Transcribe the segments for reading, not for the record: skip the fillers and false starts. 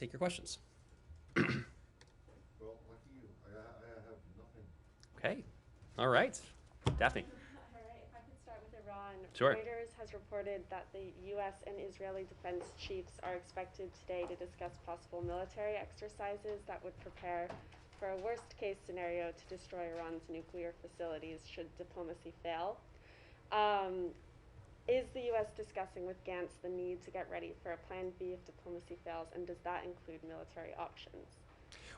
take your questions. Well, lucky you. I have nothing. Okay. All right. Daphne. All right, if I could start with Iran. Sure. Reuters has reported that the U.S. and Israeli defense chiefs are expected today to discuss possible military exercises that would prepare for a worst-case scenario to destroy Iran's nuclear facilities should diplomacy fail. Is the U.S. discussing with Gantz the need to get ready for a plan B if diplomacy fails, and does that include military options?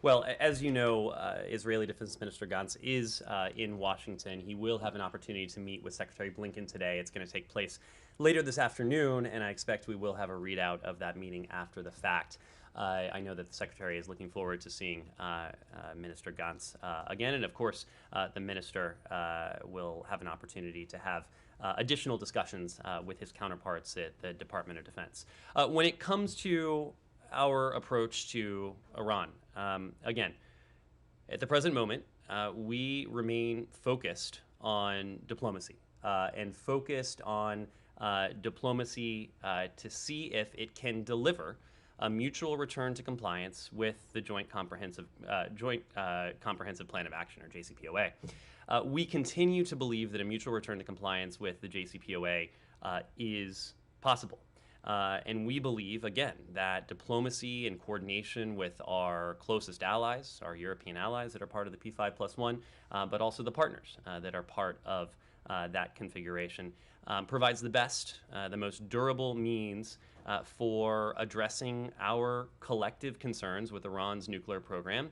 Well, as you know, Israeli Defense Minister Gantz is in Washington. He will have an opportunity to meet with Secretary Blinken today. It's going to take place later this afternoon, and I expect we will have a readout of that meeting after the fact. I know that the Secretary is looking forward to seeing Minister Gantz again, and of course, the Minister will have an opportunity to have additional discussions with his counterparts at the Department of Defense. When it comes to our approach to Iran, again, at the present moment, we remain focused on diplomacy and focused on diplomacy to see if it can deliver a mutual return to compliance with the Joint Comprehensive Plan of Action, or JCPOA. We continue to believe that a mutual return to compliance with the JCPOA is possible. And we believe, again, that diplomacy and coordination with our closest allies, our European allies that are part of the P5+1, but also the partners that are part of that configuration, provides the best, the most durable means for addressing our collective concerns with Iran's nuclear program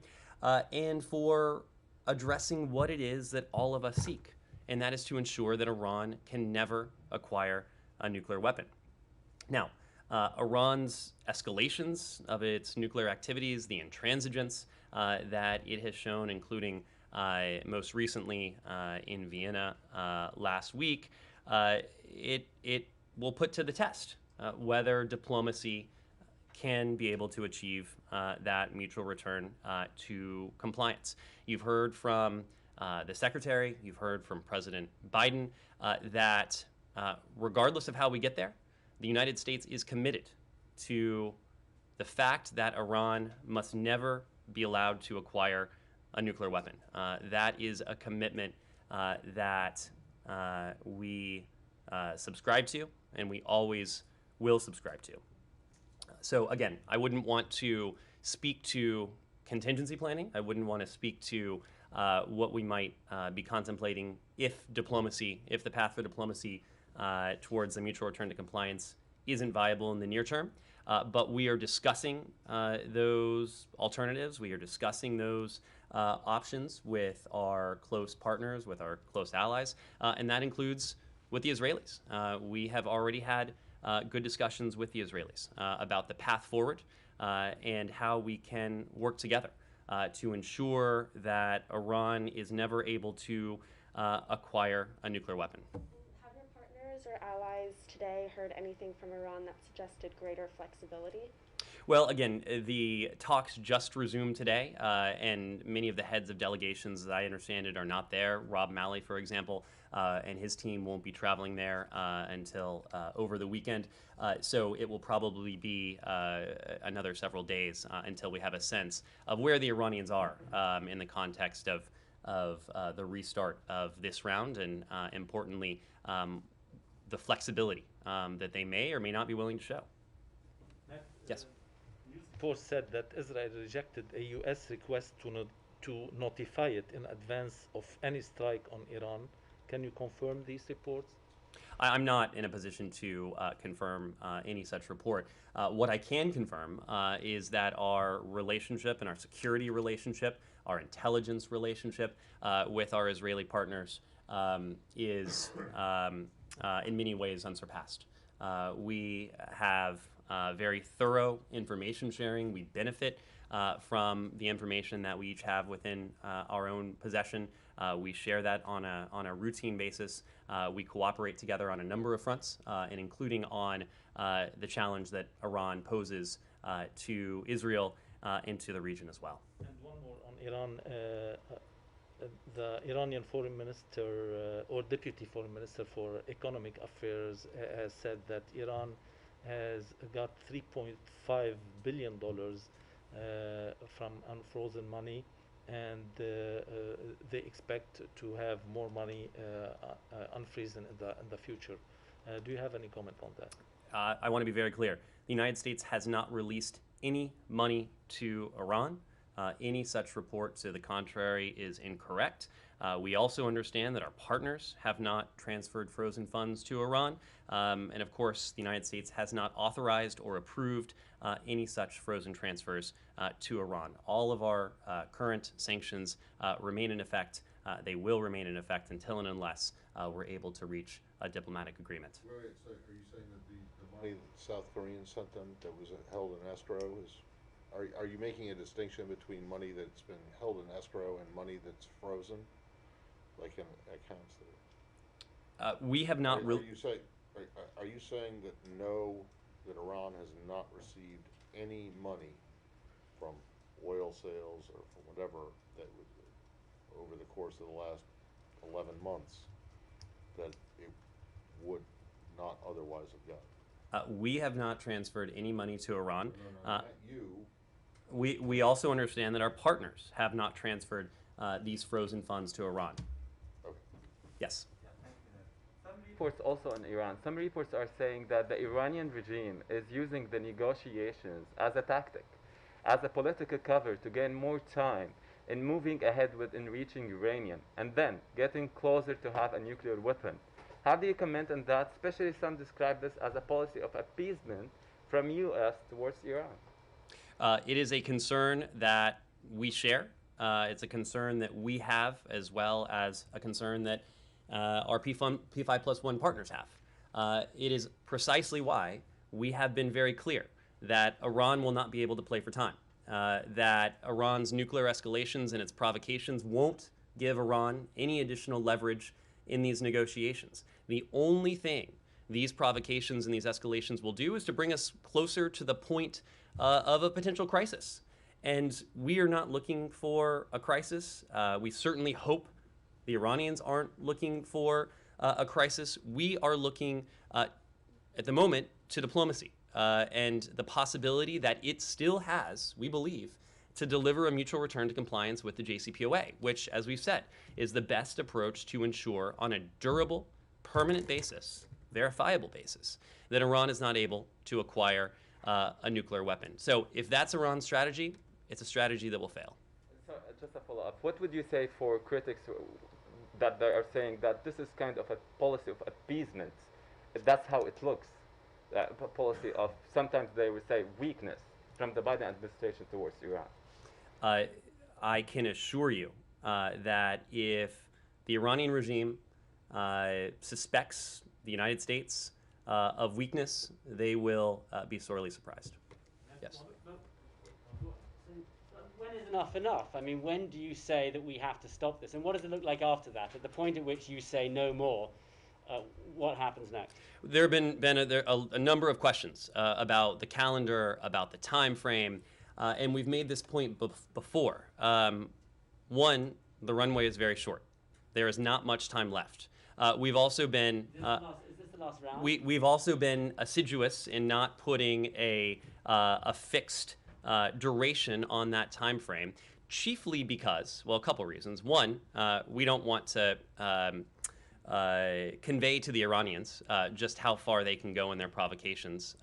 and for addressing what it is that all of us seek, and that is to ensure that Iran can never acquire a nuclear weapon. Now, Iran's escalations of its nuclear activities, the intransigence that it has shown, including most recently in Vienna last week, it will put to the test whether diplomacy can be able to achieve that mutual return to compliance. You've heard from the Secretary, you've heard from President Biden that regardless of how we get there, the United States is committed to the fact that Iran must never be allowed to acquire a nuclear weapon. That is a commitment that we subscribe to, and we always will subscribe to. So again, I wouldn't want to speak to contingency planning. I wouldn't want to speak to what we might be contemplating if the path for diplomacy towards a mutual return to compliance isn't viable in the near term. But we are discussing those alternatives. We are discussing those options with our close partners, with our close allies, and that includes with the Israelis. We have already had good discussions with the Israelis about the path forward and how we can work together to ensure that Iran is never able to acquire a nuclear weapon. Have your partners or allies today heard anything from Iran that suggested greater flexibility? Well, again, the talks just resumed today, and many of the heads of delegations, as I understand it, are not there. Rob Malley, for example, and his team won't be traveling there until over the weekend. So it will probably be another several days until we have a sense of where the Iranians are in the context of the restart of this round, and importantly, the flexibility that they may or may not be willing to show. Yes. News report said that Israel rejected a U.S. request to notify it in advance of any strike on Iran. Can you confirm these reports? I'm not in a position to confirm any such report. What I can confirm is that our relationship and our security relationship, our intelligence relationship with our Israeli partners is in many ways unsurpassed. We have very thorough information sharing. We benefit from the information that we each have within our own possession. We share that on a routine basis. We cooperate together on a number of fronts, and including on the challenge that Iran poses to Israel and to the region as well. And one more on Iran. The Iranian foreign minister or deputy foreign minister for economic affairs has said that Iran has got $3.5 billion from unfrozen money, and they expect to have more money unfrozen in the future. Do you have any comment on that? I want to be very clear. The United States has not released any money to Iran. Any such report to the contrary is incorrect. We also understand that our partners have not transferred frozen funds to Iran. And of course, the United States has not authorized or approved any such frozen transfers to Iran. All of our current sanctions remain in effect. They will remain in effect until and unless we're able to reach a diplomatic agreement. Wait, so are you saying that the money that South Koreans sent them that was held in escrow is, are you making a distinction between money that's been held in escrow and money that's frozen, like in accounts that We have not really. are you saying that that Iran has not received any money from oil sales or from whatever that was over the course of the last 11 months that it would not otherwise have gotten? We have not transferred any money to Iran. No, not you. We also understand that our partners have not transferred these frozen funds to Iran. Okay. Yes. Some reports also in Iran, some reports are saying that the Iranian regime is using the negotiations as a tactic, as a political cover to gain more time in moving ahead with enriching uranium and then getting closer to have a nuclear weapon. How do you comment on that? Especially some describe this as a policy of appeasement from U.S. towards Iran. It is a concern that we share. It's a concern that we have, as well as a concern that our P5+1 partners have. It is precisely why we have been very clear that Iran will not be able to play for time, that Iran's nuclear escalations and its provocations won't give Iran any additional leverage in these negotiations. The only thing these provocations and these escalations will do is to bring us closer to the point of a potential crisis. And we are not looking for a crisis. We certainly hope the Iranians aren't looking for a crisis. We are looking, at the moment, to diplomacy and the possibility that it still has, we believe, to deliver a mutual return to compliance with the JCPOA, which, as we've said, is the best approach to ensure on a durable, permanent basis, verifiable basis, that Iran is not able to acquire a nuclear weapon. So if that's Iran's strategy, it's a strategy that will fail. So, just a follow-up. What would you say for critics that they are saying that this is kind of a policy of appeasement? That's how it looks. A policy of, sometimes they would say, weakness from the Biden administration towards Iran. I can assure you that if the Iranian regime suspects the United States of weakness, they will be sorely surprised. Yes. When is enough enough? I mean, when do you say that we have to stop this? And what does it look like after that? At the point at which you say no more, what happens next? There have been a number of questions about the calendar, about the time frame, and we've made this point before. One, the runway is very short. There is not much time left. We've also been Is this the last round? we've also been assiduous in not putting a fixed duration on that time frame, chiefly because, well, a couple reasons. One, we don't want to convey to the Iranians just how far they can go in their provocations.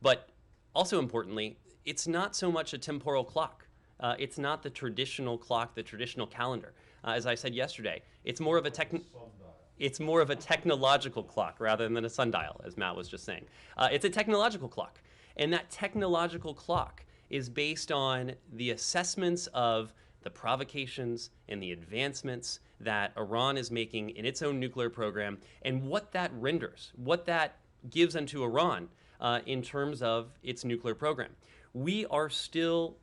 But also importantly, it's not so much a temporal clock. It's not the traditional clock, the traditional calendar. As I said yesterday, it's more of a technological clock rather than a sundial, as Matt was just saying. It's a technological clock. And that technological clock is based on the assessments of the provocations and the advancements that Iran is making in its own nuclear program and what that renders, what that gives unto Iran in terms of its nuclear program. We are still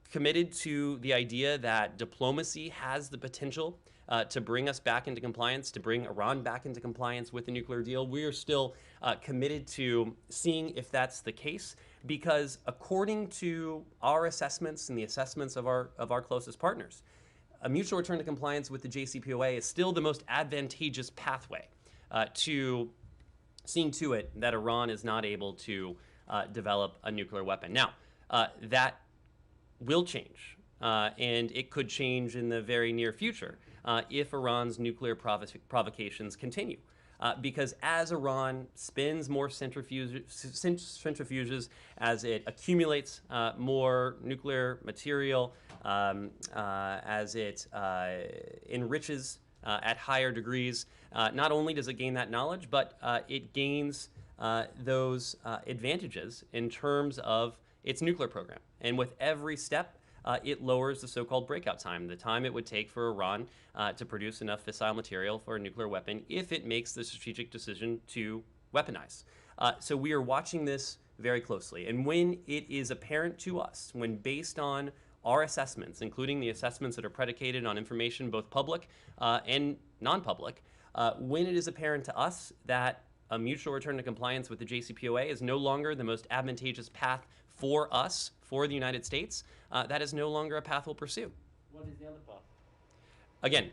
committed to the idea that diplomacy has the potential to bring us back into compliance, to bring Iran back into compliance with the nuclear deal. We are still committed to seeing if that's the case, because according to our assessments and the assessments of our closest partners, a mutual return to compliance with the JCPOA is still the most advantageous pathway to seeing to it that Iran is not able to develop a nuclear weapon. Now, that will change, and it could change in the very near future if Iran's nuclear provocations continue. Because as Iran spins more centrifuges, as it accumulates more nuclear material, as it enriches at higher degrees, not only does it gain that knowledge, but it gains those advantages in terms of its nuclear program. And with every step, it lowers the so-called breakout time, the time it would take for Iran to produce enough fissile material for a nuclear weapon if it makes the strategic decision to weaponize. So we are watching this very closely. And when it is apparent to us, when based on our assessments, including the assessments that are predicated on information both public and non-public, when it is apparent to us that a mutual return to compliance with the JCPOA is no longer the most advantageous path for us, for the United States, that is no longer a path we'll pursue. What is the other path? Again,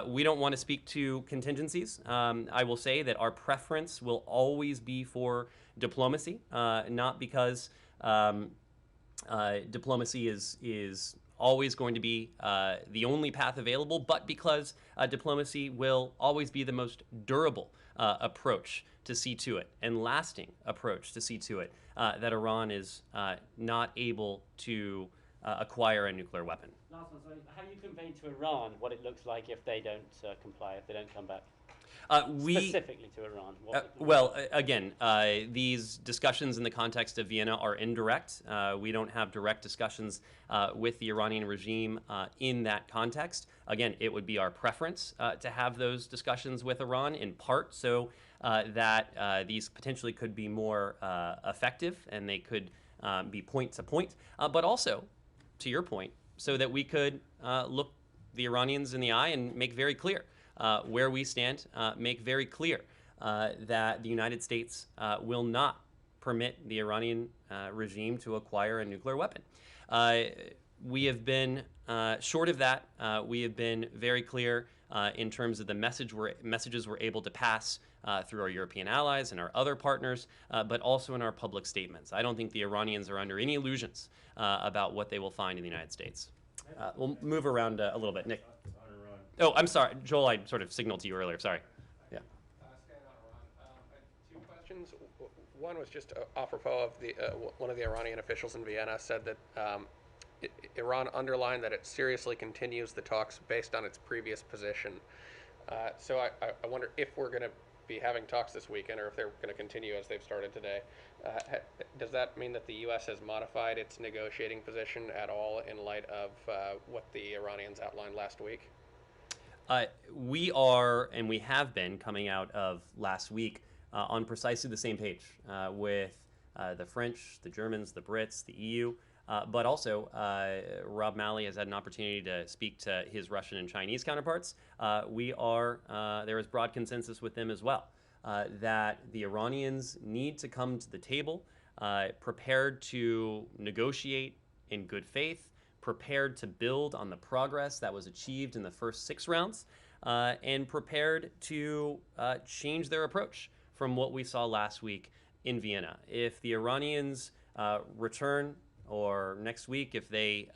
we don't want to speak to contingencies. I will say that our preference will always be for diplomacy, not because diplomacy is always going to be the only path available, but because diplomacy will always be the most durable approach to see to it, and lasting approach to see to it, that Iran is not able to acquire a nuclear weapon. Last one, sorry. How do you convey to Iran what it looks like if they don't comply, if they don't come back? Specifically to Iran. Again, these discussions in the context of Vienna are indirect. We don't have direct discussions with the Iranian regime in that context. Again, it would be our preference to have those discussions with Iran, in part so that these potentially could be more effective and they could be point to point, but also, to your point, so that we could look the Iranians in the eye and make very clear where we stand, make very clear that the United States will not permit the Iranian regime to acquire a nuclear weapon. We have been, short of that, we have been very clear in terms of the messages we're able to pass through our European allies and our other partners, but also in our public statements. I don't think the Iranians are under any illusions about what they will find in the United States. We'll move around a little bit. Nick. Oh, I'm sorry. Joel, I sort of signaled to you earlier. Sorry. Yeah. Staying on Iran, I had two questions. One was just apropos of the one of the Iranian officials in Vienna said that Iran underlined that it seriously continues the talks based on its previous position. So I wonder if we're going to be having talks this weekend, or if they're going to continue as they've started today. Does that mean that the U.S. has modified its negotiating position at all in light of what the Iranians outlined last week? We are, and we have been, coming out of last week on precisely the same page with the French, the Germans, the Brits, the EU, but also Rob Malley has had an opportunity to speak to his Russian and Chinese counterparts. There is broad consensus with them as well that the Iranians need to come to the table prepared to negotiate in good faith, prepared to build on the progress that was achieved in the first 6 rounds, and prepared to change their approach from what we saw last week in Vienna. If the Iranians return, or next week, if they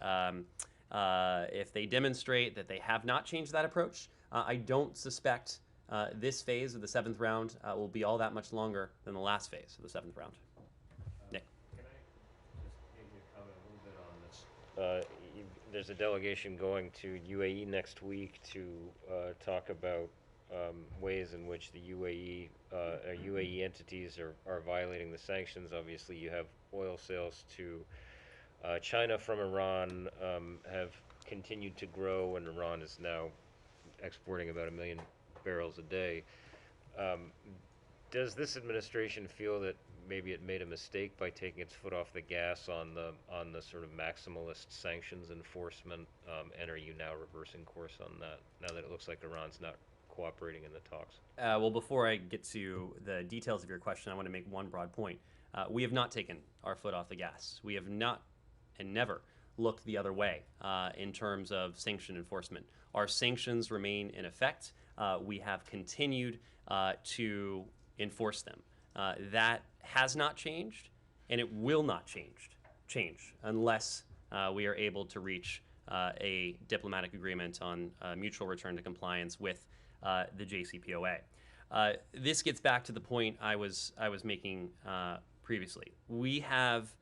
demonstrate that they have not changed that approach, I don't suspect this phase of the 7th round will be all that much longer than the last phase of the 7th round. Nick. Can I just give you a comment a little bit on this? There's a delegation going to UAE next week to talk about ways in which the UAE entities are violating the sanctions. Obviously, you have oil sales to China from Iran have continued to grow, and Iran is now exporting about 1 million barrels a day. Does this administration feel that maybe it made a mistake by taking its foot off the gas on the sort of maximalist sanctions enforcement, and are you now reversing course on that, now that it looks like Iran's not cooperating in the talks? Well, before I get to the details of your question, I want to make one broad point. We have not taken our foot off the gas. We have not and never looked the other way in terms of sanction enforcement. Our sanctions remain in effect. We have continued to enforce them. That has not changed, and it will not change unless we are able to reach a diplomatic agreement on mutual return to compliance with the JCPOA. This gets back to the point I was making previously. We have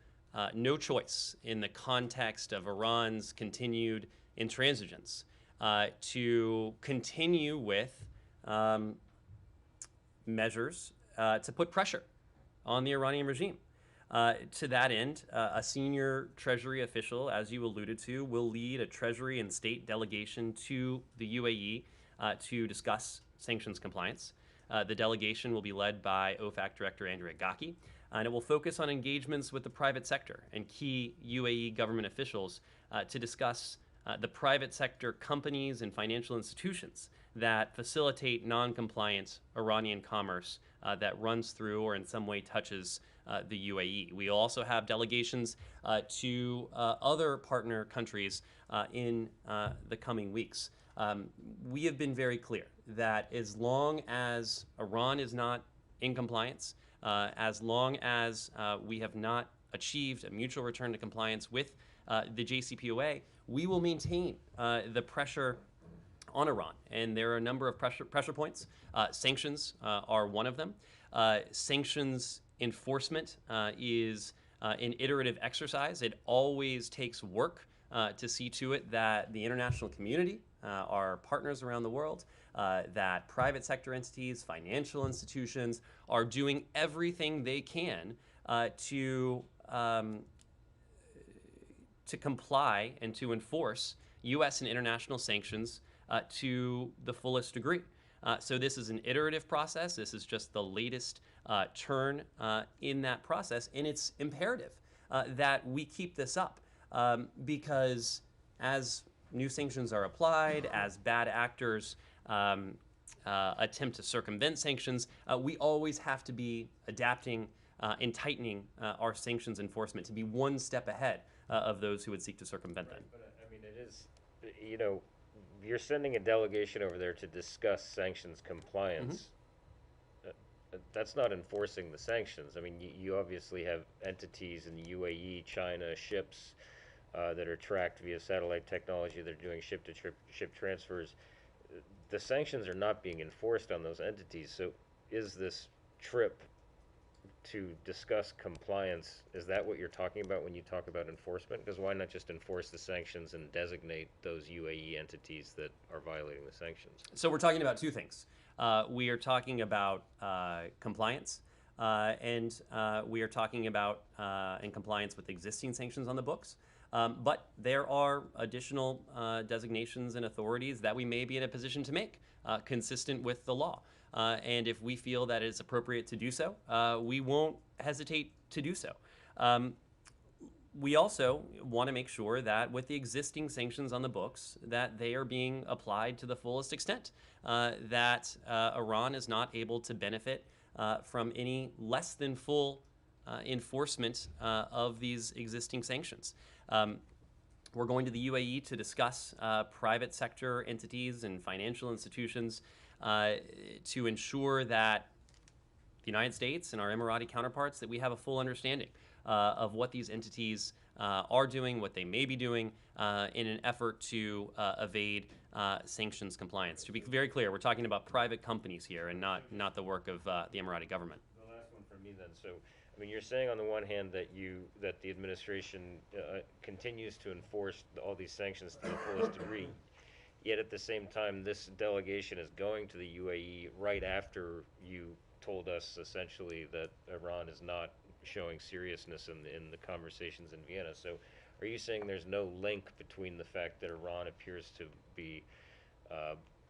no choice in the context of Iran's continued intransigence to continue with measures to put pressure on the Iranian regime. To that end, a senior Treasury official, as you alluded to, will lead a Treasury and state delegation to the UAE to discuss sanctions compliance. The delegation will be led by OFAC Director Andrea Gaki, and it will focus on engagements with the private sector and key UAE government officials to discuss the private sector companies and financial institutions that facilitate non-compliant Iranian commerce that runs through or in some way touches the UAE. We also have delegations to other partner countries in the coming weeks. We have been very clear that as long as Iran is not in compliance, as long as we have not achieved a mutual return to compliance with the JCPOA, we will maintain the pressure on Iran. And there are a number of pressure points. Sanctions are one of them. Sanctions enforcement is an iterative exercise. It always takes work to see to it that the international community, our partners around the world, that private sector entities, financial institutions are doing everything they can to comply and to enforce U.S. and international sanctions to the fullest degree. So this is an iterative process. This is just the latest turn in that process, and it's imperative that we keep this up because as new sanctions are applied, as bad actors attempt to circumvent sanctions, we always have to be adapting and tightening our sanctions enforcement to be one step ahead of those who would seek to circumvent them. But I mean, it is, you know, you're sending a delegation over there to discuss sanctions compliance. That's not enforcing the sanctions. I mean, you obviously have entities in the UAE, China, ships that are tracked via satellite technology. They're doing ship transfers. The sanctions are not being enforced on those entities. So is this trip to discuss compliance, is that what you're talking about when you talk about enforcement? Because why not just enforce the sanctions and designate those UAE entities that are violating the sanctions? So we're talking about two things. We are talking about compliance, and we are talking about in compliance with existing sanctions on the books. But there are additional designations and authorities that we may be in a position to make consistent with the law. And if we feel that it is appropriate to do so, we won't hesitate to do so. We also want to make sure that with the existing sanctions on the books, that they are being applied to the fullest extent, that Iran is not able to benefit from any less than full enforcement of these existing sanctions. We're going to the UAE to discuss private sector entities and financial institutions to ensure that the United States and our Emirati counterparts, that we have a full understanding of what these entities are doing, what they may be doing in an effort to evade sanctions compliance. To be very clear, we're talking about private companies here and not the work of the Emirati government. The last one for me then. So, I mean, you're saying on the one hand that the administration continues to enforce all these sanctions to the fullest degree, yet at the same time, this delegation is going to the UAE right after you told us essentially that Iran is not showing seriousness in the conversations in Vienna. So are you saying there's no link between the fact that Iran appears to be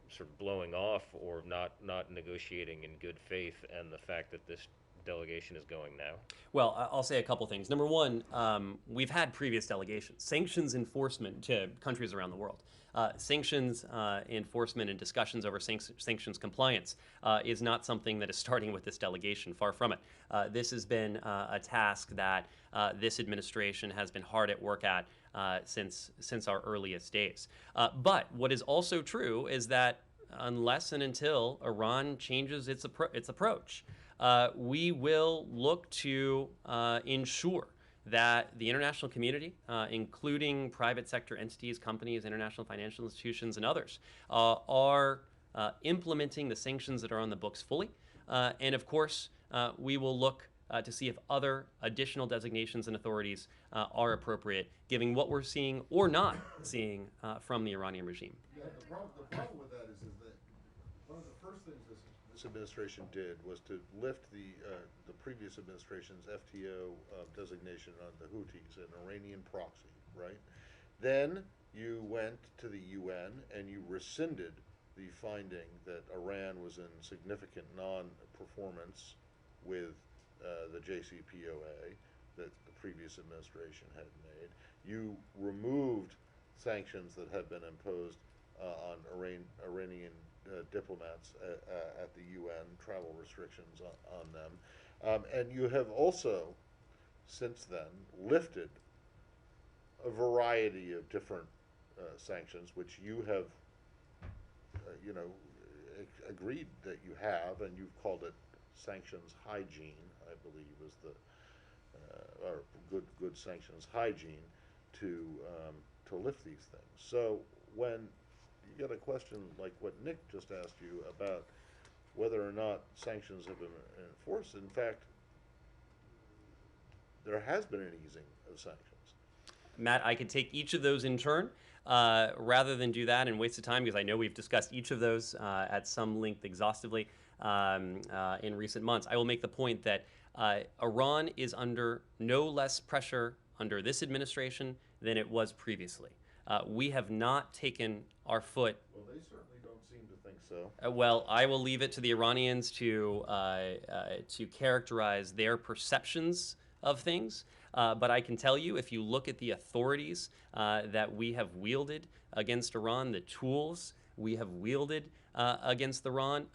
sort of blowing off or not negotiating in good faith and the fact that this delegation is going now? Well, I'll say a couple things. Number one, we've had previous delegations. Sanctions enforcement to countries around the world. Sanctions enforcement and discussions over sanctions compliance is not something that is starting with this delegation. Far from it. This has been a task that this administration has been hard at work at since our earliest days. But what is also true is that unless and until Iran changes its approach, we will look to ensure that the international community, including private sector entities, companies, international financial institutions, and others, are implementing the sanctions that are on the books fully. And of course, we will look to see if other additional designations and authorities are appropriate, given what we're seeing or not seeing from the Iranian regime. Yeah, the problem with that is that one of the first things this administration did was to lift the previous administration's FTO designation on the Houthis, an Iranian proxy, right? Then you went to the UN and you rescinded the finding that Iran was in significant non-performance with the JCPOA that the previous administration had made. You removed sanctions that had been imposed on Iranian diplomats at the UN, travel restrictions on them. And you have also, since then, lifted a variety of different sanctions, which you have, agreed that you have, and you've called it sanctions hygiene, I believe, is the or good sanctions hygiene to lift these things. So when you get a question like what Nick just asked you about whether or not sanctions have been enforced, in fact, there has been an easing of sanctions. Matt, I could take each of those in turn rather than do that and waste the time, because I know we've discussed each of those at some length exhaustively in recent months. I will make the point that Iran is under no less pressure under this administration than it was previously. We have not taken our foot. Well, they certainly don't seem to think so. Well, I will leave it to the Iranians to characterize their perceptions of things. But I can tell you, if you look at the authorities that we have wielded against Iran, the tools we have wielded against Iran,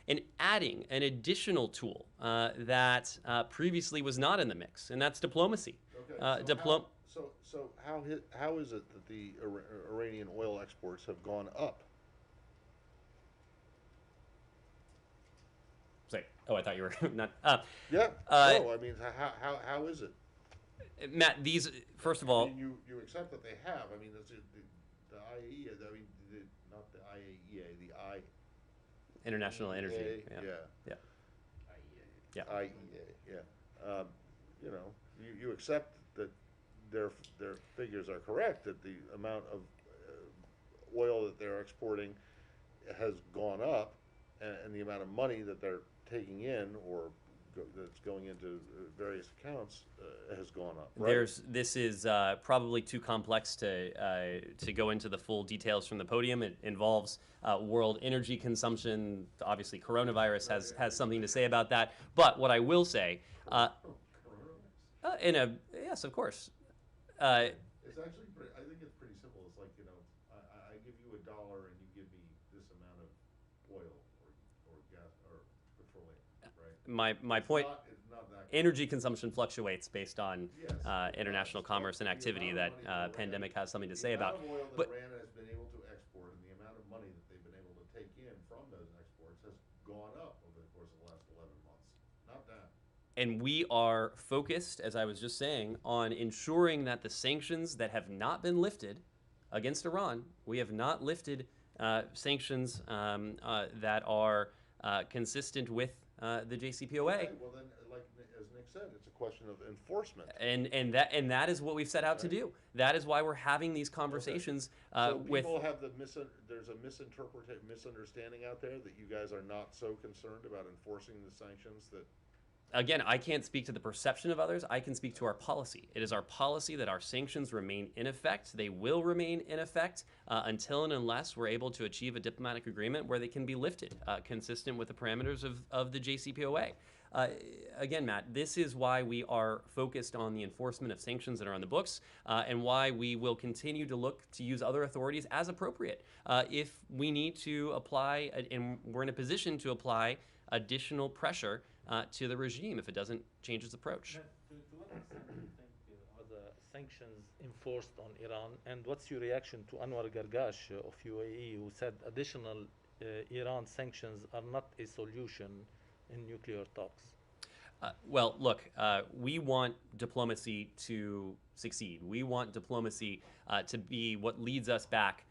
and adding an additional tool that previously was not in the mix, and that's diplomacy. Okay, so how is it that the Iranian oil exports have gone up? Say, oh, I thought you were not. Yeah. No, I mean, how is it? Matt, these first of all. I mean, you accept that they have. I mean, the IAEA. I mean, not the IAEA. The International Energy. Yeah. Yeah. IEA. Yeah. You accept that their figures are correct, that the amount of oil that they're exporting has gone up, and the amount of money that they're taking in or that's going into various accounts has gone up. Right? This is probably too complex to go into the full details from the podium. It involves world energy consumption. Obviously, coronavirus has something to say about that. But what I will say, yes, of course. It's actually I think it's pretty simple. It's like, I give you $1 and you give me this amount of oil or gas or petroleum, right? My point. It's not that Energy consumption fluctuates based on Yes. international commerce and activity. That pandemic has something to say about. The amount of oil that But Iran has been able to export and the amount of money that they've been able to take in from those exports has gone up over the course of the last 11 months. Not down. And we are focused, as I was just saying, on ensuring that the sanctions that have not been lifted against Iran, we have not lifted sanctions that are consistent with the JCPOA. Okay, well then, like as Nick said, it's a question of enforcement. And that is what we've set out to do. That is why we're having these conversations So with. people have there's a misunderstanding out there that you guys are not so concerned about enforcing the sanctions that. Again, I can't speak to the perception of others. I can speak to our policy. It is our policy that our sanctions remain in effect. They will remain in effect until and unless we're able to achieve a diplomatic agreement where they can be lifted, consistent with the parameters of the JCPOA. Again, Matt, this is why we are focused on the enforcement of sanctions that are on the books, and why we will continue to look to use other authorities as appropriate. If we need to apply, and we're in a position to apply additional pressure to the regime if it doesn't change its approach. To what extent do you think are the sanctions enforced on Iran? And what's your reaction to Anwar Gargash of UAE, who said additional Iran sanctions are not a solution in nuclear talks? Well, look, we want diplomacy to succeed. We want diplomacy to be what leads us back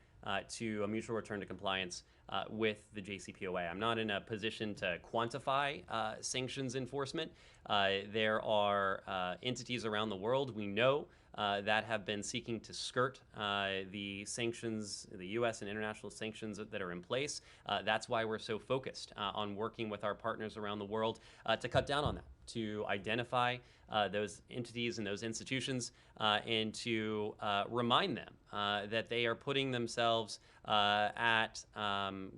to a mutual return to compliance with the JCPOA. I'm not in a position to quantify sanctions enforcement. There are entities around the world we know that have been seeking to skirt the sanctions, the U.S. and international sanctions that are in place. That's why we're so focused on working with our partners around the world to cut down on that, to identify those entities and those institutions and to remind them that they are putting themselves at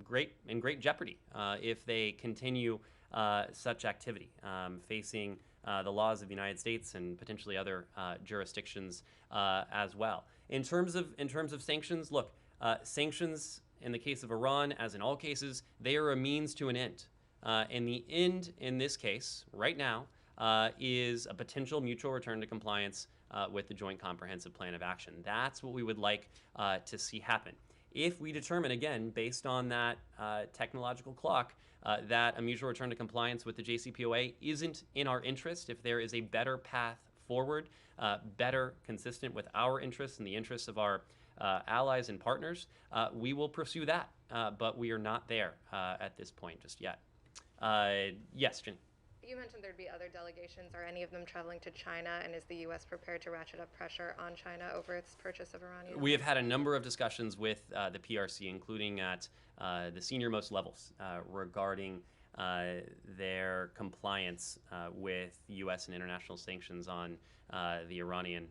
great jeopardy if they continue such activity, facing the laws of the United States and potentially other jurisdictions as well. In terms of sanctions, look, sanctions in the case of Iran, as in all cases, they are a means to an end. And the end in this case, right now, is a potential mutual return to compliance with the Joint Comprehensive Plan of Action. That's what we would like to see happen. If we determine, again, based on that technological clock, that a mutual return to compliance with the JCPOA isn't in our interest, if there is a better path forward, better consistent with our interests and the interests of our allies and partners, we will pursue that. But we are not there at this point just yet. Yes, Jen. You mentioned there'd be other delegations. Are any of them traveling to China? And is the U.S. prepared to ratchet up pressure on China over its purchase of Iranian? We have had a number of discussions with the PRC, including at the senior-most levels, regarding their compliance with U.S. and international sanctions on the Iranian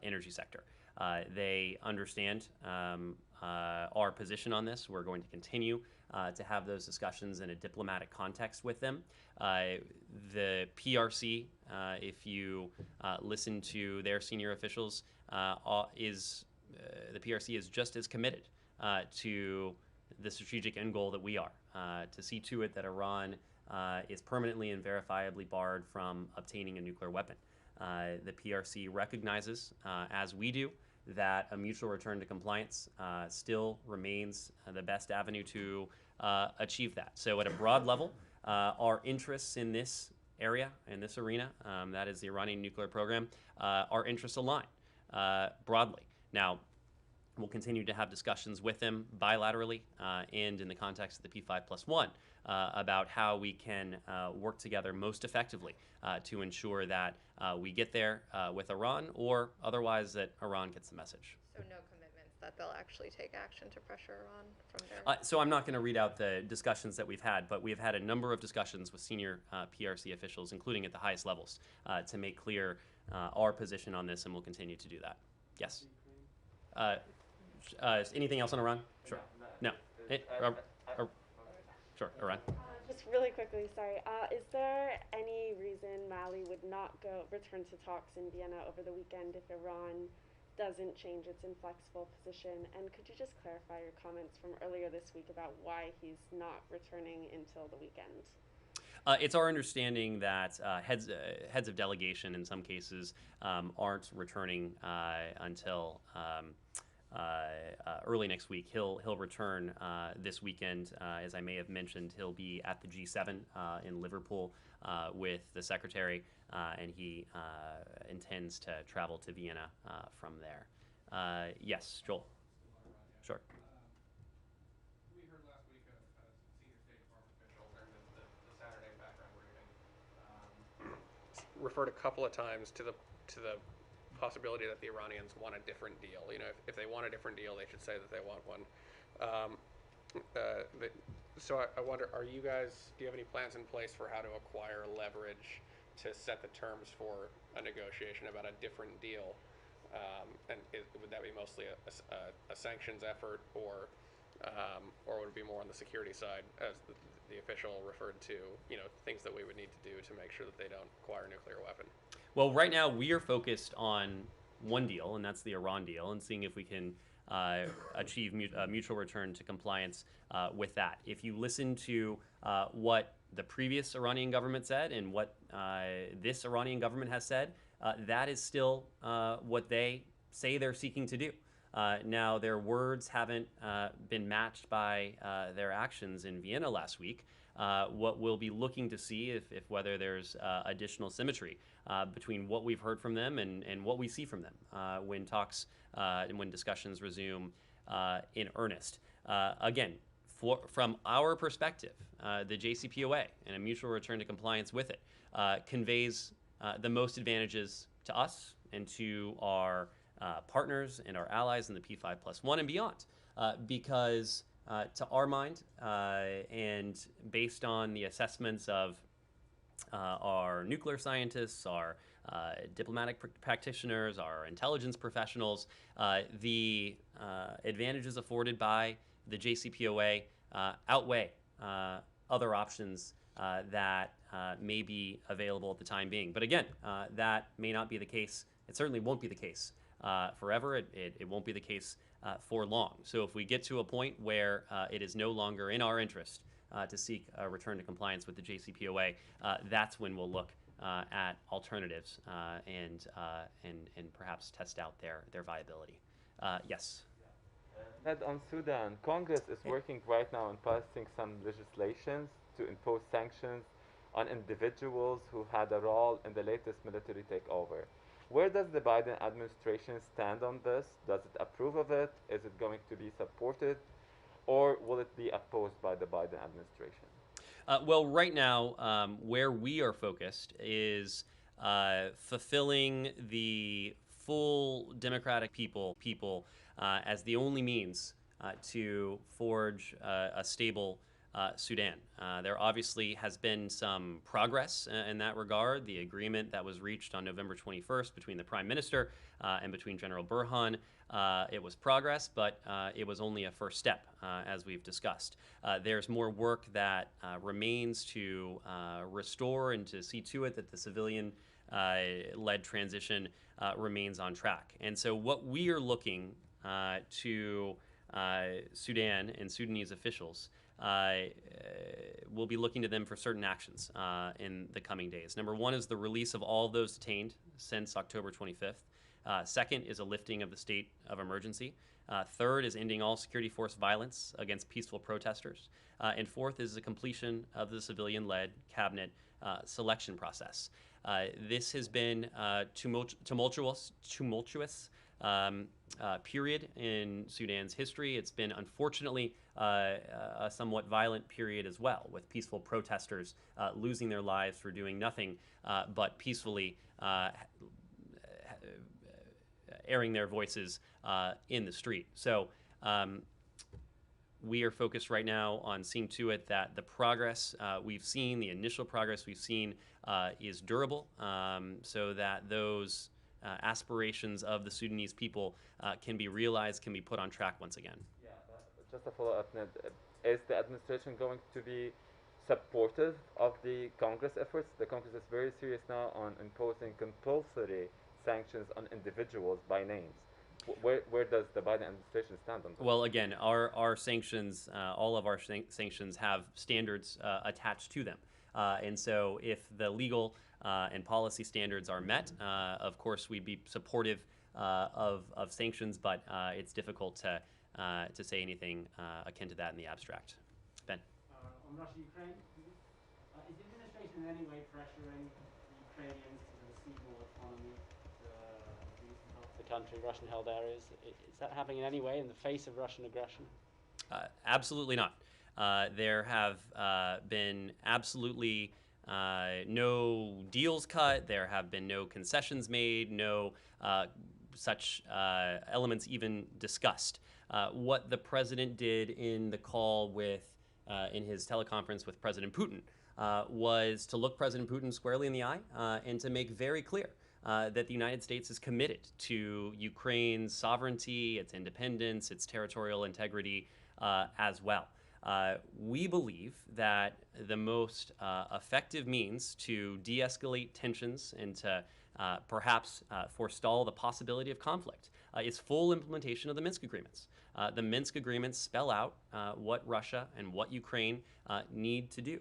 energy sector. They understand our position on this. We're going to continue to have those discussions in a diplomatic context with them. The PRC, if you listen to their senior officials, the PRC is just as committed to the strategic end goal that we are, to see to it that Iran is permanently and verifiably barred from obtaining a nuclear weapon. The PRC recognizes, as we do, that a mutual return to compliance still remains the best avenue to achieve that. So at a broad level, our interests in this area, in this arena, that is the Iranian nuclear program, our interests align broadly. Now, we'll continue to have discussions with them bilaterally and in the context of the P5+1 about how we can work together most effectively to ensure that we get there with Iran, or otherwise that Iran gets the message. So no commitments that they'll actually take action to pressure Iran from there? So I'm not going to read out the discussions that we've had, but we've had a number of discussions with senior PRC officials, including at the highest levels, to make clear our position on this, and we'll continue to do that. Yes? Anything else on Iran? Sure. No. Sure, Iran. Just really quickly, sorry. Is there any reason Mali would not return to talks in Vienna over the weekend if Iran doesn't change its inflexible position? And could you just clarify your comments from earlier this week about why he's not returning until the weekend? It's our understanding that heads of delegation in some cases aren't returning until early next week. He'll return this weekend. As I may have mentioned, he'll be at the G7 in Liverpool with the secretary, and he intends to travel to Vienna from there. Yes, Joel. Sure. We heard last week a senior State Department official during the Saturday background briefing referred a couple of times to the possibility that the Iranians want a different deal. You know, if they want a different deal, they should say that they want one. So I wonder, do you have any plans in place for how to acquire leverage to set the terms for a negotiation about a different deal? And would that be mostly a sanctions effort, or would it be more on the security side, as the official referred to, you know, things that we would need to do to make sure that they don't acquire a nuclear weapon? Well, right now we are focused on one deal, and that's the Iran deal, and seeing if we can achieve a mutual return to compliance with that. If you listen to what the previous Iranian government said and what this Iranian government has said, that is still what they say they're seeking to do. Now, their words haven't been matched by their actions in Vienna last week, what we'll be looking to see if whether there's additional symmetry between what we've heard from them and what we see from them when talks and when discussions resume in earnest. Again, from our perspective, the JCPOA and a mutual return to compliance with it conveys the most advantages to us and to our partners and our allies in the P5+1 and beyond, because to our mind, and based on the assessments of our nuclear scientists, our diplomatic practitioners, our intelligence professionals, the advantages afforded by the JCPOA outweigh other options that may be available at the time being. But again, that may not be the case. It certainly won't be the case forever. It won't be the case for long. So if we get to a point where it is no longer in our interest to seek a return to compliance with the JCPOA, that's when we'll look at alternatives and perhaps test out their viability. Yes. Ned, on Sudan, Congress is working right now on passing some legislations to impose sanctions on individuals who had a role in the latest military takeover. Where does the Biden administration stand on this? Does it approve of it? Is it going to be supported? Or will it be opposed by the Biden administration? Well, right now, where we are focused is fulfilling the full democratic people as the only means to forge a stable Sudan. There obviously has been some progress in that regard. The agreement that was reached on November 21st between the Prime Minister and between General Burhan, it was progress, but it was only a first step, as we've discussed. There's more work that remains to restore and to see to it that the civilian led transition remains on track. And so what we are looking to Sudan and Sudanese officials, we'll be looking to them for certain actions in the coming days. Number one is the release of all of those detained since October 25th. Second is a lifting of the state of emergency. Third is ending all security force violence against peaceful protesters. And fourth is the completion of the civilian-led cabinet selection process. This has been a tumultuous period in Sudan's history. It's been, unfortunately, a somewhat violent period as well, with peaceful protesters losing their lives for doing nothing but peacefully airing their voices in the street. So we are focused right now on seeing to it that the progress we've seen, the initial progress we've seen, is durable, so that those aspirations of the Sudanese people can be realized, can be put on track once again. Yeah, just a follow-up, Ned. Is the administration going to be supportive of the Congress efforts? The Congress is very serious now on imposing compulsory sanctions on individuals by names. Where does the Biden administration stand on that? Well, again, our sanctions, all of our sanctions have standards attached to them. And so if the legal and policy standards are met, of course, we'd be supportive of sanctions, but it's difficult to say anything akin to that in the abstract. Ben? On Russia-Ukraine, is the administration in any way pressuring the Ukrainians to receive more autonomy to the country, Russian-held areas? Is that happening in any way in the face of Russian aggression? Absolutely not. There have been absolutely no deals cut. There have been no concessions made, no such elements even discussed. What the president did in the call with, in his teleconference with President Putin, was to look President Putin squarely in the eye and to make very clear that the United States is committed to Ukraine's sovereignty, its independence, its territorial integrity as well. We believe that the most effective means to de-escalate tensions and to perhaps forestall the possibility of conflict is full implementation of the Minsk agreements. The Minsk agreements spell out what Russia and what Ukraine need to do.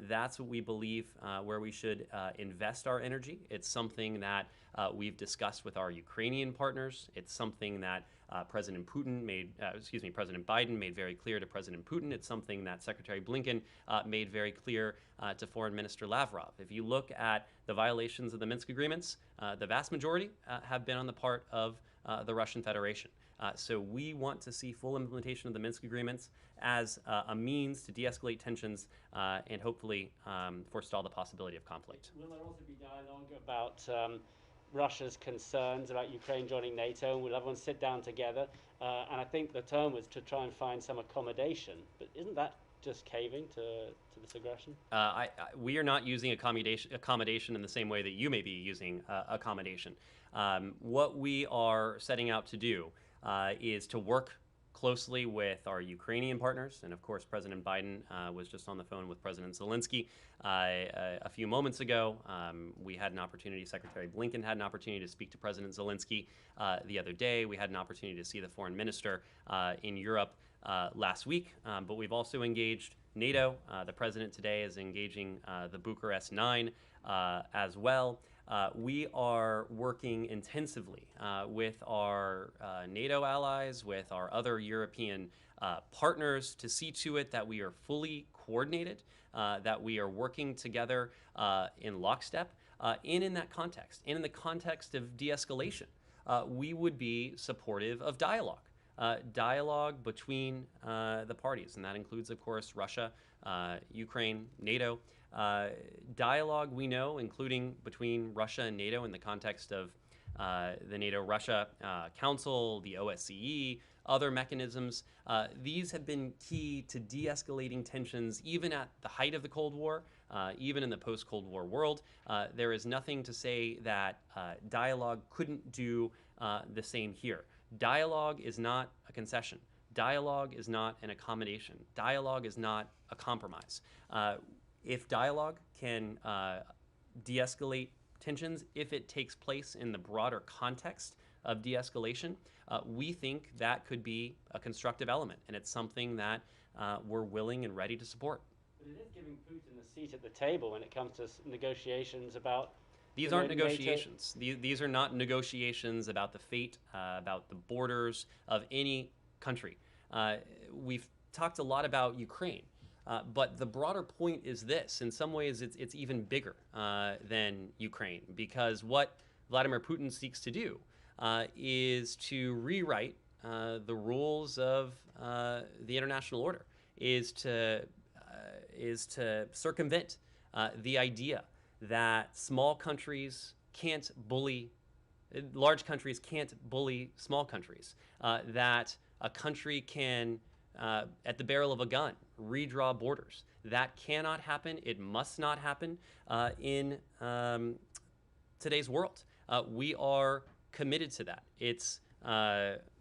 That's what we believe where we should invest our energy. It's something that we've discussed with our Ukrainian partners. It's something that President Biden made very clear to President Putin. It's something that Secretary Blinken made very clear to Foreign Minister Lavrov. If you look at the violations of the Minsk agreements, the vast majority have been on the part of the Russian Federation. So we want to see full implementation of the Minsk agreements as a means to de-escalate tensions and hopefully forestall the possibility of conflict. Will there also be dialogue about Russia's concerns about Ukraine joining NATO, and will everyone sit down together? And I think the term was to try and find some accommodation, but isn't that just caving to this aggression? We are not using accommodation in the same way that you may be using accommodation. What we are setting out to do is to work closely with our Ukrainian partners, and of course President Biden was just on the phone with President Zelensky a few moments ago. We had an opportunity, Secretary Blinken had an opportunity to speak to President Zelensky the other day. We had an opportunity to see the foreign minister in Europe last week, but we've also engaged NATO. The president today is engaging the Bucharest 9 as well. We are working intensively with our NATO allies, with our other European partners to see to it that we are fully coordinated, that we are working together in lockstep, and in that context, and in the context of de-escalation, we would be supportive of dialogue. Dialogue between the parties, and that includes, of course, Russia, Ukraine, NATO. Dialogue, we know, including between Russia and NATO in the context of the NATO-Russia Council, the OSCE, other mechanisms. These have been key to de-escalating tensions even at the height of the Cold War, even in the post-Cold War world. There is nothing to say that dialogue couldn't do the same here. Dialogue is not a concession. Dialogue is not an accommodation. Dialogue is not a compromise. If dialogue can de-escalate tensions, if it takes place in the broader context of de-escalation, we think that could be a constructive element, and it's something that we're willing and ready to support. But it is giving Putin a seat at the table when it comes to negotiations about... These aren't negotiations. These are not negotiations about the fate, about the borders of any country. We've talked a lot about Ukraine. But the broader point is this. In some ways, it's even bigger than Ukraine, because what Vladimir Putin seeks to do is to rewrite the rules of the international order, is to circumvent the idea that small countries can't bully, large countries can't bully small countries, that a country can, at the barrel of a gun, redraw borders. That cannot happen. It must not happen in today's world. We are committed to that.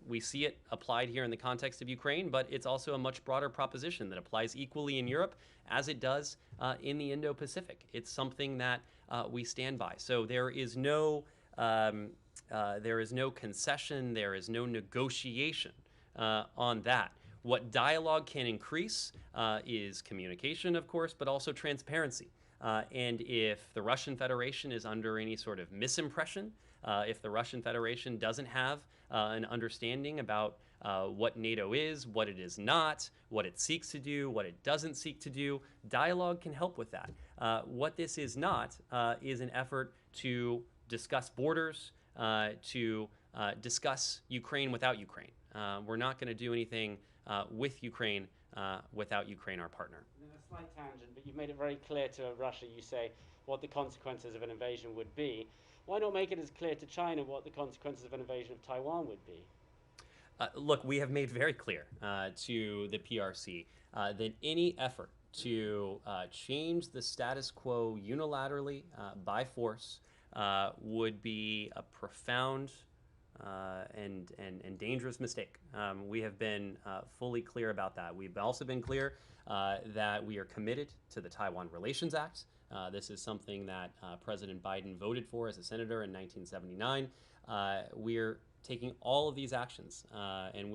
We see it applied here in the context of Ukraine, but it's also a much broader proposition that applies equally in Europe as it does in the Indo-Pacific. It's something that we stand by. So there is no concession, there is no negotiation on that. What dialogue can increase is communication, of course, but also transparency. And if the Russian Federation is under any sort of misimpression, if the Russian Federation doesn't have an understanding about what NATO is, what it is not, what it seeks to do, what it doesn't seek to do, dialogue can help with that. What this is not is an effort to discuss borders, to discuss Ukraine without Ukraine. We're not going to do anything with Ukraine without Ukraine, our partner. And then a slight tangent, but you've made it very clear to Russia, you say, what the consequences of an invasion would be. Why not make it as clear to China what the consequences of an invasion of Taiwan would be? Look, we have made very clear to the PRC that any effort to change the status quo unilaterally by force would be a profound and dangerous mistake. We have been fully clear about that. We've also been clear that we are committed to the Taiwan Relations Act. This is something that President Biden voted for as a senator in 1979. We're taking all of these actions, and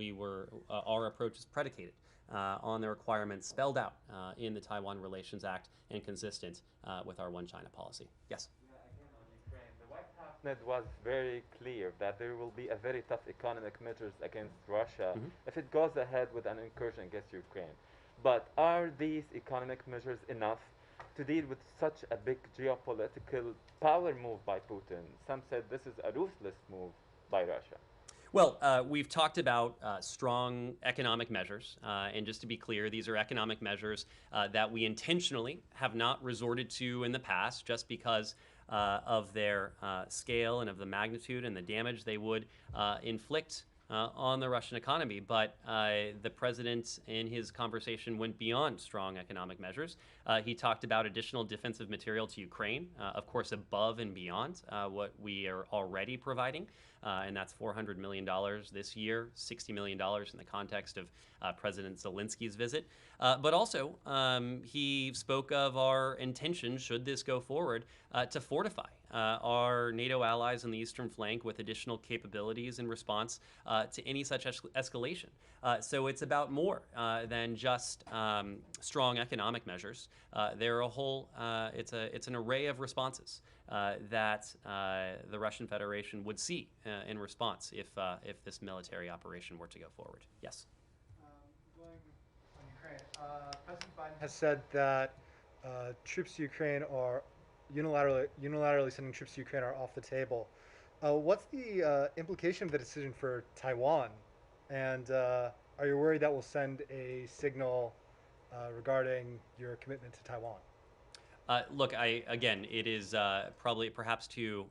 our approach is predicated on the requirements spelled out in the Taiwan Relations Act and consistent with our One China policy. Yes? Yeah, again on Ukraine, the White House Ned was very clear that there will be a very tough economic measures against Russia if it goes ahead with an incursion against Ukraine. But are these economic measures enough to deal with such a big geopolitical power move by Putin? Some said this is a ruthless move by Russia. Well, we've talked about strong economic measures, and just to be clear, these are economic measures that we intentionally have not resorted to in the past just because of their scale and of the magnitude and the damage they would inflict on the Russian economy. But the president, in his conversation, went beyond strong economic measures. He talked about additional defensive material to Ukraine, of course, above and beyond what we are already providing. And that's $400 million this year, $60 million in the context of President Zelensky's visit. But also, he spoke of our intention, should this go forward, to fortify our NATO allies on the eastern flank with additional capabilities in response to any such escalation. So it's about more than just strong economic measures. There are a whole, it's an array of responses that the Russian Federation would see in response if this military operation were to go forward. Yes. Going on Ukraine, President Biden has said that troops to Ukraine are unilaterally sending troops to Ukraine are off the table. What's the implication of the decision for Taiwan? And are you worried that will send a signal regarding your commitment to Taiwan? Look, again, it is perhaps too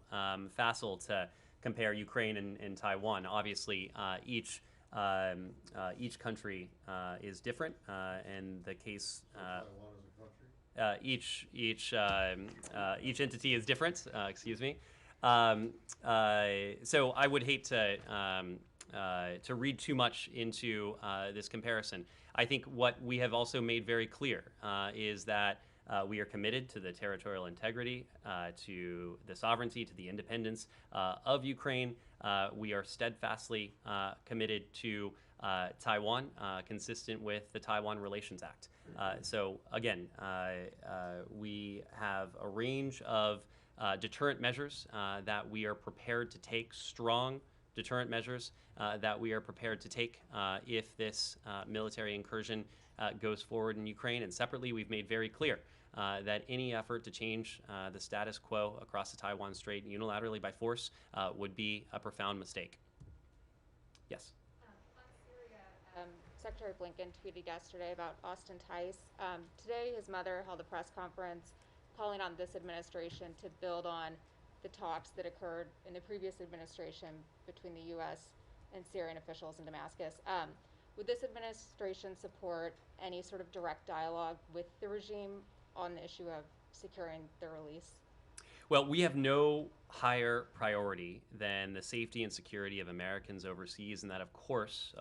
facile to compare Ukraine and Taiwan. Obviously, each country is different, and the case. Taiwan is a country? Each entity is different. Excuse me. So I would hate to read too much into this comparison. I think what we have also made very clear is that we are committed to the territorial integrity, to the sovereignty, to the independence of Ukraine. We are steadfastly committed to Taiwan, consistent with the Taiwan Relations Act. So again, we have a range of deterrent measures that we are prepared to take, strong deterrent measures that we are prepared to take if this military incursion goes forward in Ukraine. And separately, we've made very clear that any effort to change the status quo across the Taiwan Strait unilaterally by force would be a profound mistake. Yes? On Syria, Secretary Blinken tweeted yesterday about Austin Tice. Today, his mother held a press conference calling on this administration to build on the talks that occurred in the previous administration between the U.S. and Syrian officials in Damascus. Would this administration support any sort of direct dialogue with the regime on the issue of securing their release? Well, we have no higher priority than the safety and security of Americans overseas, and that, of course,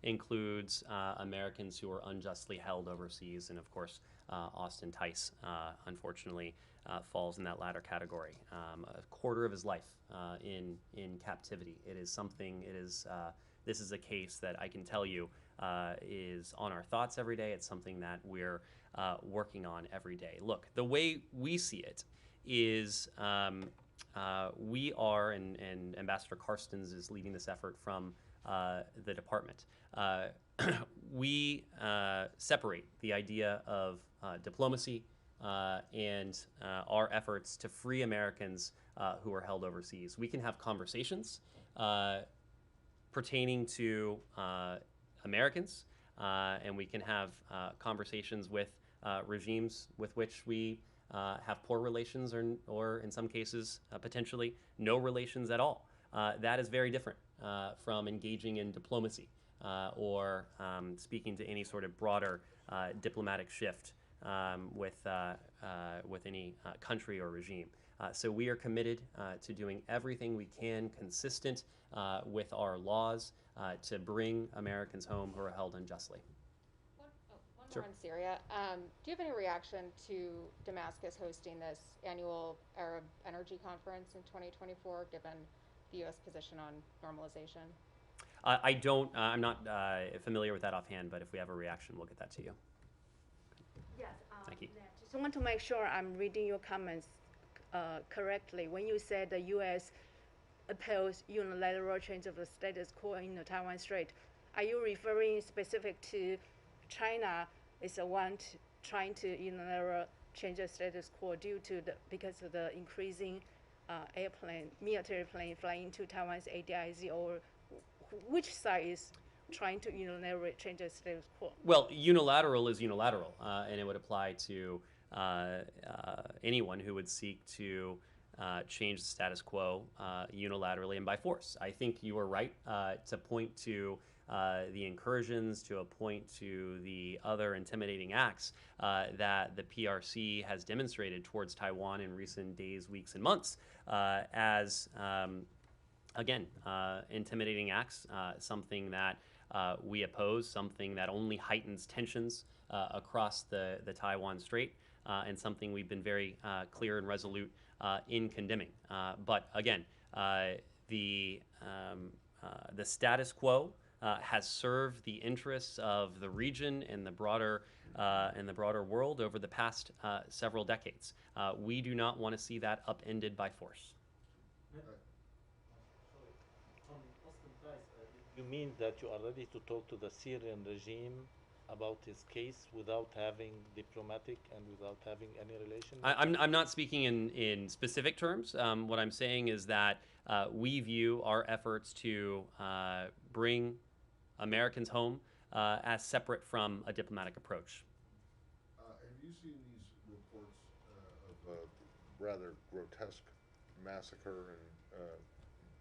includes Americans who are unjustly held overseas, and of course, Austin Tice, unfortunately, falls in that latter category. A quarter of his life in captivity. It is something. This is a case that I can tell you is on our thoughts every day. It's something that we're working on every day. Look, the way we see it is we are, and Ambassador Karstens is leading this effort from the department. We separate the idea of diplomacy and our efforts to free Americans who are held overseas. We can have conversations pertaining to Americans, and we can have conversations with regimes with which we have poor relations or in some cases, potentially no relations at all. That is very different from engaging in diplomacy or speaking to any sort of broader diplomatic shift with any country or regime. So we are committed to doing everything we can consistent with our laws to bring Americans home who are held unjustly. One Sure. more on Syria. Do you have any reaction to Damascus hosting this annual Arab Energy Conference in 2024, given the U.S. position on normalization? I don't. I'm not familiar with that offhand, but if we have a reaction, we'll get that to you. Yes. Thank you. Just want to make sure I'm reading your comments correctly when you said the U.S. oppose unilateral change of the status quo in the Taiwan Strait. Are you referring specific to China is the one trying to unilateral change the status quo because of the increasing military plane flying into Taiwan's ADIZ, or which side is trying to unilaterally change the status quo? Well, unilateral is unilateral, and it would apply to anyone who would seek to change the status quo unilaterally and by force. I think you are right to point to the incursions, to point to the other intimidating acts that the PRC has demonstrated towards Taiwan in recent days, weeks, and months as, again, intimidating acts, something that we oppose, something that only heightens tensions across the Taiwan Strait, and something we've been very clear and resolute in condemning. But again, the status quo has served the interests of the region and the broader world over the past several decades. We do not want to see that upended by force. You mean that you are ready to talk to the Syrian regime about his case without having diplomatic and without having any relation? I'm not speaking in specific terms. What I'm saying is that we view our efforts to bring Americans home as separate from a diplomatic approach. Have you seen these reports of a rather grotesque massacre in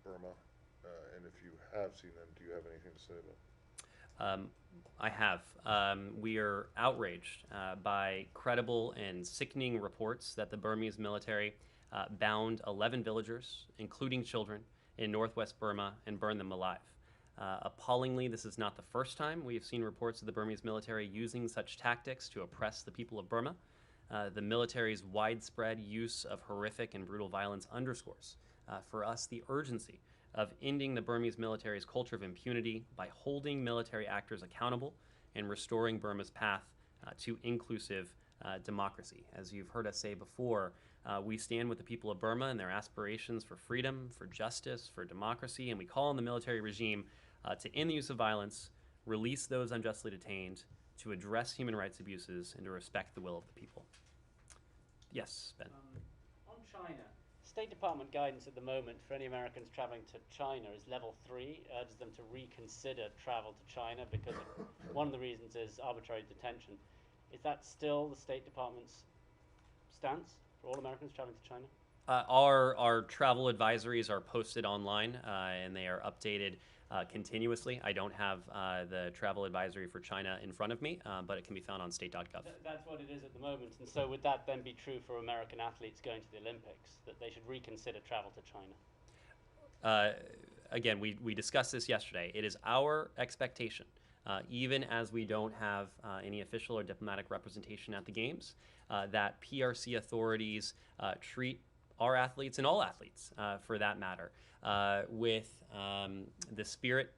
Burma? And if you have seen them, do you have anything to say about it? I have. We are outraged by credible and sickening reports that the Burmese military bound 11 villagers, including children, in northwest Burma and burned them alive. Appallingly, this is not the first time we have seen reports of the Burmese military using such tactics to oppress the people of Burma. The military's widespread use of horrific and brutal violence underscores, for us, the urgency of ending the Burmese military's culture of impunity by holding military actors accountable and restoring Burma's path to inclusive democracy. As you've heard us say before, we stand with the people of Burma and their aspirations for freedom, for justice, for democracy, and we call on the military regime to end the use of violence, release those unjustly detained, to address human rights abuses, and to respect the will of the people. Yes, Ben. On China, State Department guidance at the moment for any Americans traveling to China is level 3, urges them to reconsider travel to China because one of the reasons is arbitrary detention. Is that still the State Department's stance for all Americans traveling to China? Our travel advisories are posted online and they are updated continuously. I don't have the travel advisory for China in front of me, but it can be found on state.gov. That's what it is at the moment. And so would that then be true for American athletes going to the Olympics, that they should reconsider travel to China? Again, we discussed this yesterday. It is our expectation, even as we don't have any official or diplomatic representation at the Games, that PRC authorities treat our athletes and all athletes, for that matter, with the spirit,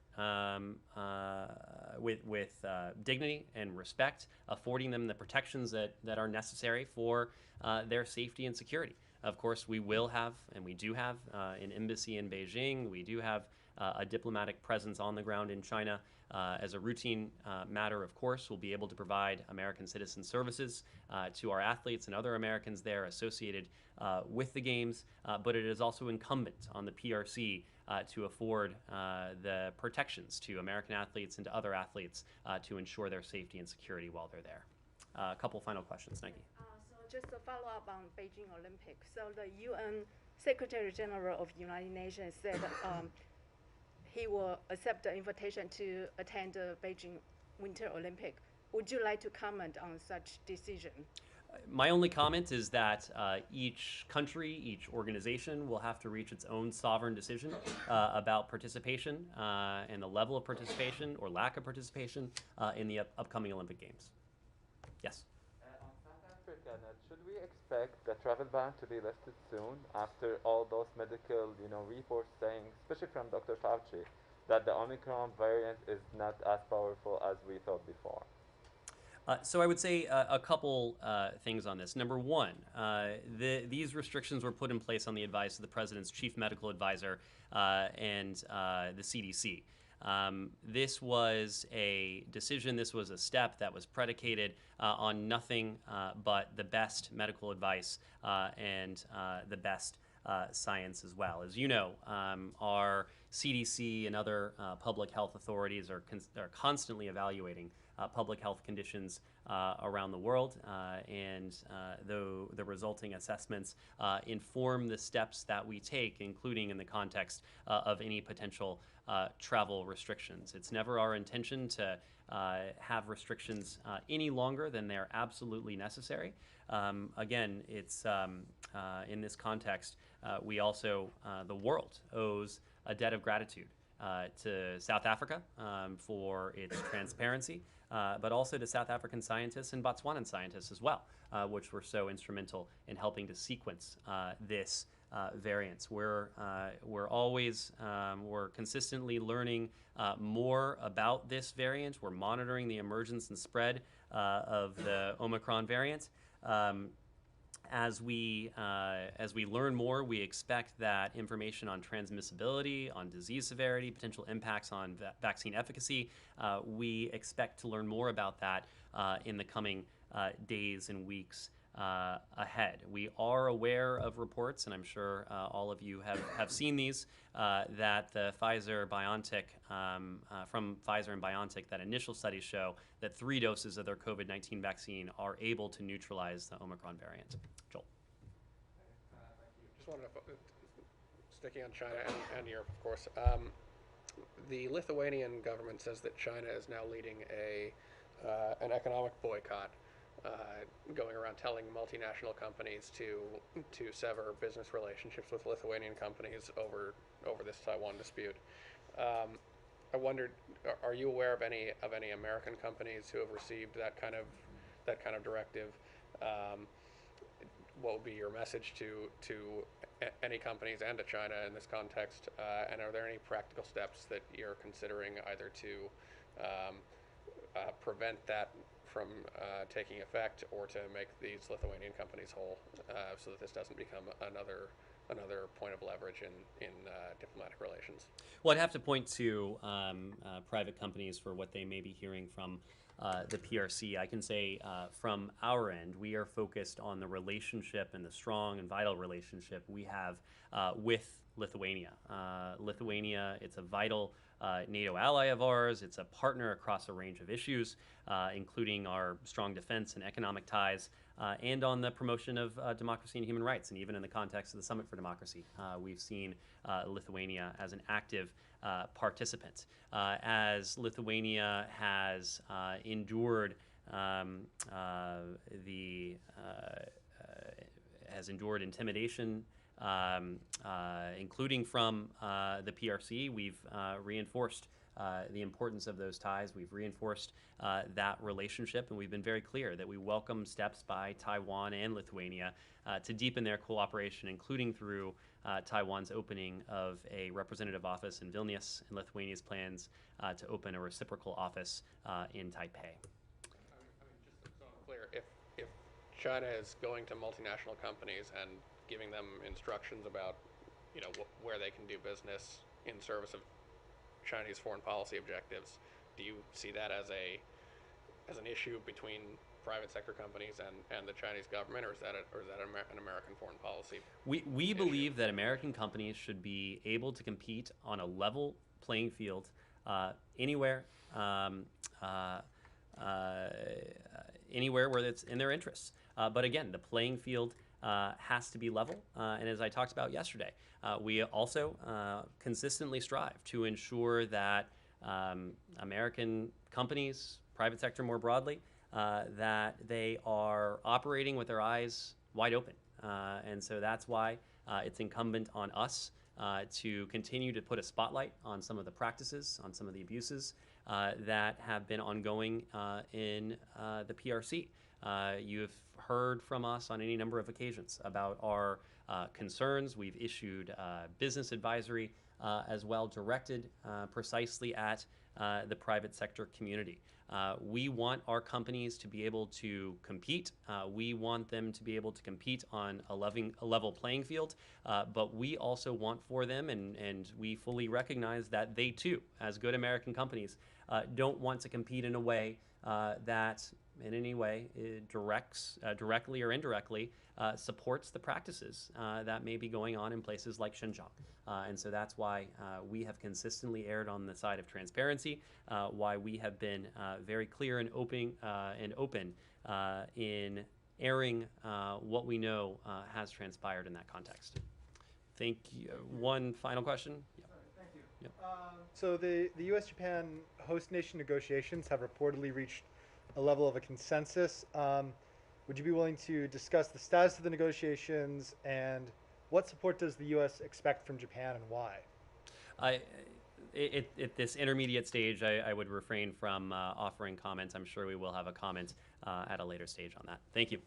with dignity and respect, affording them the protections that are necessary for their safety and security. Of course, we will have, and we do have, an embassy in Beijing. We do have a diplomatic presence on the ground in China. As a routine matter, of course, we'll be able to provide American citizen services to our athletes and other Americans there associated with the Games, but it is also incumbent on the PRC to afford the protections to American athletes and to other athletes to ensure their safety and security while they're there. A couple final questions, Nike. So just a follow-up on Beijing Olympics. So the UN Secretary General of United Nations said he will accept the invitation to attend the Beijing Winter Olympic. Would you like to comment on such decision? My only comment is that each country, each organization will have to reach its own sovereign decision about participation and the level of participation or lack of participation in the upcoming Olympic Games. Yes? On South Africa, Ned, should we expect the travel ban to be lifted soon after all those medical, reports saying, especially from Dr. Fauci, that the Omicron variant is not as powerful as we thought before? So I would say a couple things on this. Number one, these restrictions were put in place on the advice of the president's chief medical advisor and the CDC. This was a decision, this was a step that was predicated on nothing but the best medical advice and the best science as well. As you know, our CDC and other public health authorities are constantly evaluating public health conditions around the world, and the resulting assessments inform the steps that we take, including in the context of any potential travel restrictions. It's never our intention to have restrictions any longer than they're absolutely necessary. Again, it's in this context, we also, the world owes a debt of gratitude to South Africa for its transparency, but also to South African scientists and Botswanan scientists as well, which were so instrumental in helping to sequence this variants. We're always, we're consistently learning more about this variant. We're monitoring the emergence and spread of the Omicron variant. As we learn more, we expect that information on transmissibility, on disease severity, potential impacts on vaccine efficacy, we expect to learn more about that in the coming days and weeks ahead. We are aware of reports, and I'm sure all of you have seen these, that the Pfizer-BioNTech, from Pfizer and BioNTech, that initial studies show that 3 doses of their COVID-19 vaccine are able to neutralize the Omicron variant. Joel. Just wanted to, sticking on China and Europe, of course. The Lithuanian government says that China is now leading an economic boycott, going around telling multinational companies to sever business relationships with Lithuanian companies over this Taiwan dispute. I wondered, are you aware of any American companies who have received that kind of directive? What would be your message to any companies and to China in this context? And are there any practical steps that you're considering either to prevent that from taking effect, or to make these Lithuanian companies whole, so that this doesn't become another point of leverage in diplomatic relations? Well, I'd have to point to private companies for what they may be hearing from the PRC. I can say from our end, we are focused on the relationship and the strong and vital relationship we have with Lithuania. Lithuania, it's a vital NATO ally of ours. It's a partner across a range of issues, including our strong defense and economic ties, and on the promotion of democracy and human rights. And even in the context of the Summit for Democracy, we've seen Lithuania as an active participant. As Lithuania has endured intimidation, including from the PRC, we've reinforced the importance of those ties. We've reinforced that relationship, and we've been very clear that we welcome steps by Taiwan and Lithuania to deepen their cooperation, including through Taiwan's opening of a representative office in Vilnius, and Lithuania's plans to open a reciprocal office in Taipei. Just so I'm clear, if China is going to multinational companies and giving them instructions about, where they can do business in service of Chinese foreign policy objectives, do you see that as an issue between private sector companies and the Chinese government, or is that an American foreign policy? We believe that American companies should be able to compete on a level playing field anywhere where it's in their interests. But again, the playing field has to be level, and as I talked about yesterday, we also consistently strive to ensure that American companies, private sector more broadly, that they are operating with their eyes wide open. And so that's why it's incumbent on us to continue to put a spotlight on some of the practices, on some of the abuses that have been ongoing in the PRC. You have heard from us on any number of occasions about our concerns. We've issued business advisory as well, directed precisely at the private sector community. We want our companies to be able to compete. We want them to be able to compete on a level playing field, but we also want for them, and we fully recognize that they too, as good American companies, don't want to compete in a way that in any way directly or indirectly supports the practices that may be going on in places like Xinjiang. And so that's why we have consistently erred on the side of transparency, why we have been very clear and open in airing what we know has transpired in that context. Thank you. One final question? Yeah. Thank you. Yep. So the U.S.-Japan host nation negotiations have reportedly reached a level of a consensus. Would you be willing to discuss the status of the negotiations and what support does the U.S. expect from Japan and why? At this intermediate stage, I would refrain from offering comments. I'm sure we will have a comment at a later stage on that. Thank you.